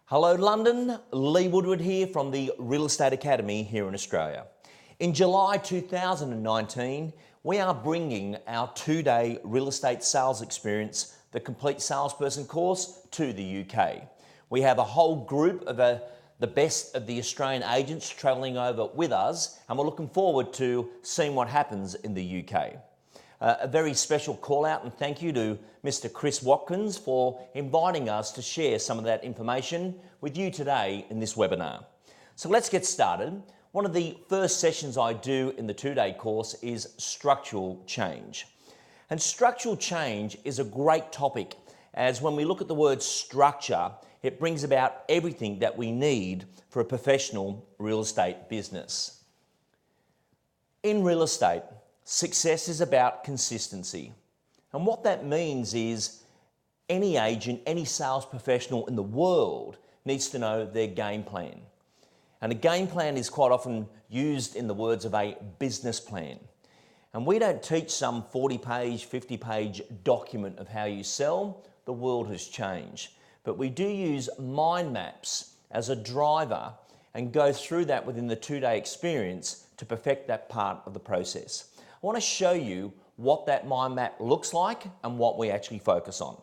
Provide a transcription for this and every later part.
Hello London, Lee Woodward here from the Real Estate Academy here in Australia. In July 2019, we are bringing our two-day real estate sales experience, the Complete Salesperson course, to the UK. We have a whole group of the best of the Australian agents travelling over with us, and we're looking forward to seeing what happens in the UK. A very special call out and thank you to Mr. Chris Watkins for inviting us to share some of that information with you today in this webinar. So let's get started. One of the first sessions I do in the two-day course is structural change. And structural change is a great topic, as when we look at the word structure, it brings about everything that we need for a professional real estate business. In real estate, success is about consistency. And what that means is any agent, any sales professional in the world needs to know their game plan. And a game plan is quite often used in the words of a business plan. And we don't teach some 40-page, 50-page document of how you sell. The world has changed. But we do use mind maps as a driver and go through that within the two-day experience to perfect that part of the process. I want to show you what that mind map looks like and what we actually focus on.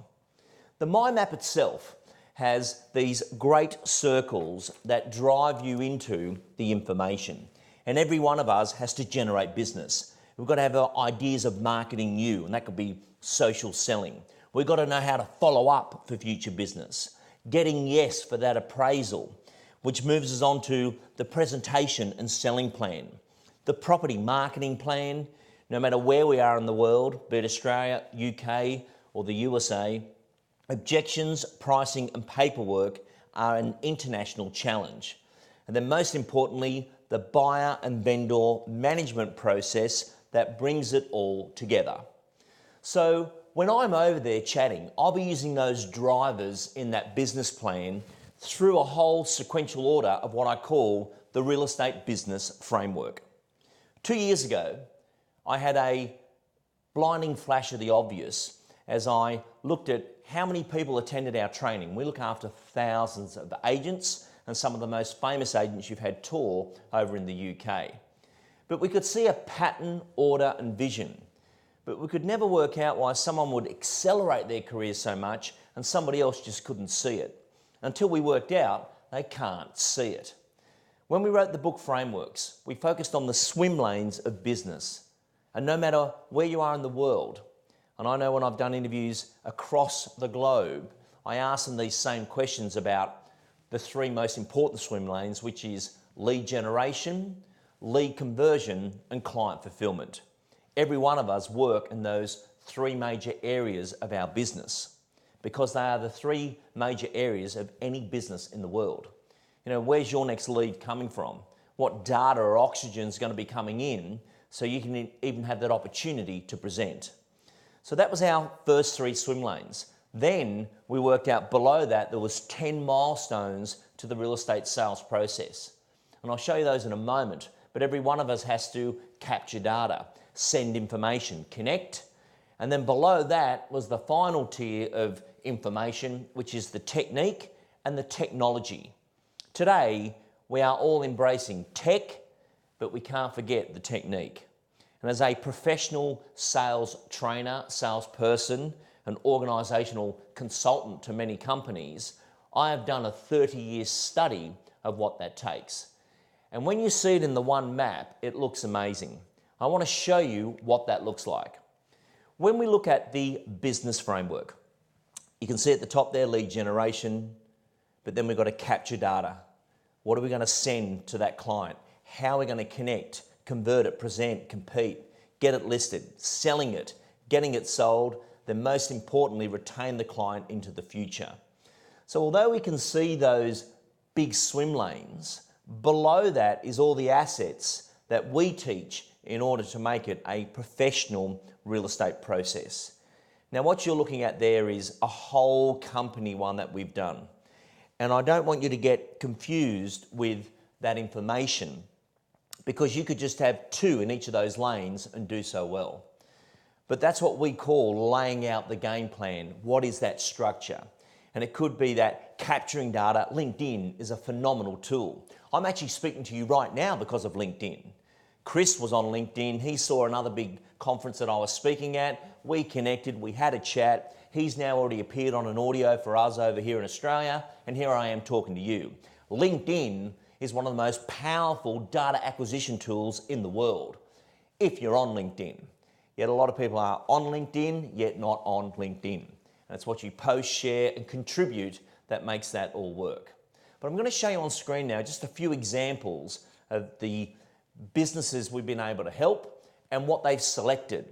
The mind map itself has these great circles that drive you into the information. And every one of us has to generate business. We've got to have ideas of marketing you, and that could be social selling. We've got to know how to follow up for future business. Getting yes for that appraisal, which moves us on to the presentation and selling plan. The property marketing plan. No matter where we are in the world, be it Australia, UK, or the USA, objections, pricing, and paperwork are an international challenge. And then most importantly, the buyer and vendor management process that brings it all together. So when I'm over there chatting, I'll be using those drivers in that business plan through a whole sequential order of what I call the real estate business framework. 2 years ago, I had a blinding flash of the obvious as I looked at how many people attended our training. We look after thousands of agents and some of the most famous agents you've had tour over in the UK. But we could see a pattern, order and vision. But we could never work out why someone would accelerate their career so much and somebody else just couldn't see it. Until we worked out they can't see it. When we wrote the book Frameworks, we focused on the swim lanes of business. And no matter where you are in the world, and I know when I've done interviews across the globe, I ask them these same questions about the three most important swim lanes, which is lead generation, lead conversion, and client fulfillment. Every one of us work in those three major areas of our business because they are the three major areas of any business in the world. You know, where's your next lead coming from? What data or oxygen is going to be coming in so you can even have that opportunity to present. So that was our first three swim lanes. Then we worked out below that there was 10 milestones to the real estate sales process. And I'll show you those in a moment, but every one of us has to capture data, send information, connect, and then below that was the final tier of information, which is the technique and the technology. Today, we are all embracing tech, but we can't forget the technique. And as a professional sales trainer, salesperson, and organisational consultant to many companies, I have done a 30-year study of what that takes. And when you see it in the one map, it looks amazing. I want to show you what that looks like. When we look at the business framework, you can see at the top there, lead generation, but then we've got to capture data. What are we going to send to that client? How are we going to connect, convert it, present, compete, get it listed, selling it, getting it sold, then most importantly, retain the client into the future. So although we can see those big swim lanes, below that is all the assets that we teach in order to make it a professional real estate process. Now what you're looking at there is a whole company one that we've done. And I don't want you to get confused with that information, because you could just have two in each of those lanes and do so well. But that's what we call laying out the game plan. What is that structure? And it could be that capturing data. LinkedIn is a phenomenal tool. I'm actually speaking to you right now because of LinkedIn. Chris was on LinkedIn. He saw another big conference that I was speaking at. We connected, we had a chat. He's now already appeared on an audio for us over here in Australia, and here I am talking to you. LinkedIn is one of the most powerful data acquisition tools in the world, if you're on LinkedIn. Yet a lot of people are on LinkedIn, yet not on LinkedIn. And it's what you post, share, and contribute that makes that all work. But I'm going to show you on screen now just a few examples of the businesses we've been able to help and what they've selected.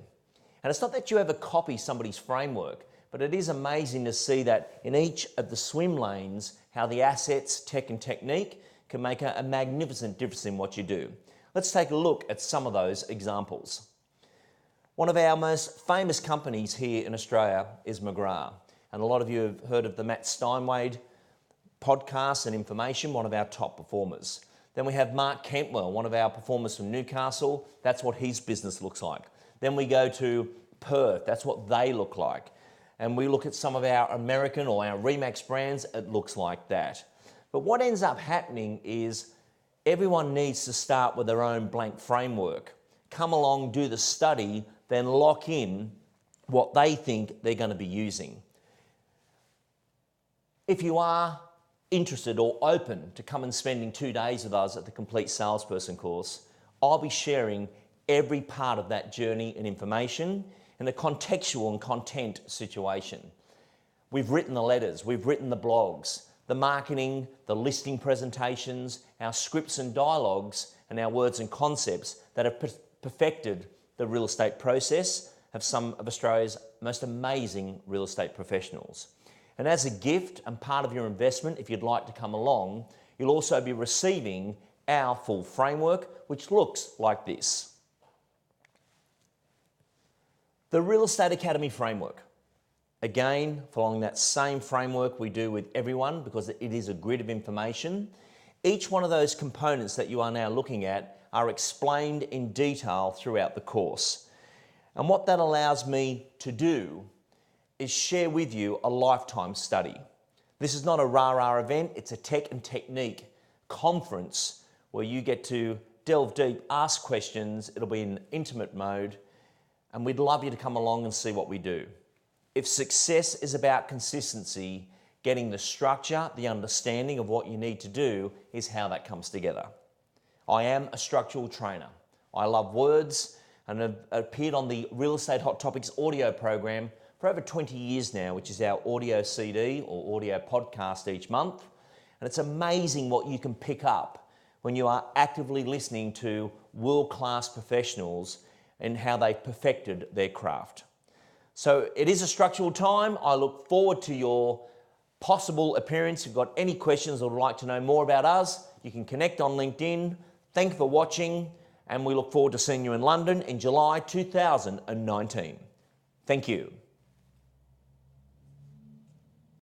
And it's not that you ever copy somebody's framework, but it is amazing to see that in each of the swim lanes, how the assets, tech and technique can make a magnificent difference in what you do. Let's take a look at some of those examples. One of our most famous companies here in Australia is McGrath. And a lot of you have heard of the Matt Steinwade podcast and information, one of our top performers. Then we have Mark Kentwell, one of our performers from Newcastle. That's what his business looks like. Then we go to Perth. That's what they look like. And we look at some of our American or our Remax brands. It looks like that. But what ends up happening is everyone needs to start with their own blank framework. Come along, do the study, then lock in what they think they're going to be using. If you are interested or open to come and spending 2 days with us at the Complete Salesperson course, I'll be sharing every part of that journey and information in a contextual and content situation. We've written the letters, we've written the blogs, the marketing, the listing presentations, our scripts and dialogues, and our words and concepts that have perfected the real estate process of some of Australia's most amazing real estate professionals. And as a gift and part of your investment, if you'd like to come along, you'll also be receiving our full framework, which looks like this. The Real Estate Academy framework. Again, following that same framework we do with everyone because it is a grid of information. Each one of those components that you are now looking at are explained in detail throughout the course. And what that allows me to do is share with you a lifetime study. This is not a rah-rah event, it's a tech and technique conference where you get to delve deep, ask questions, it'll be in intimate mode, and we'd love you to come along and see what we do. If success is about consistency, getting the structure, the understanding of what you need to do is how that comes together. I am a structural trainer. I love words and have appeared on the Real Estate Hot Topics audio program for over 20 years now, which is our audio CD or audio podcast each month. And it's amazing what you can pick up when you are actively listening to world-class professionals and how they've perfected their craft. So it is a structural time. I look forward to your possible appearance. If you've got any questions or would like to know more about us, you can connect on LinkedIn. Thank you for watching, and we look forward to seeing you in London in July 2019. Thank you.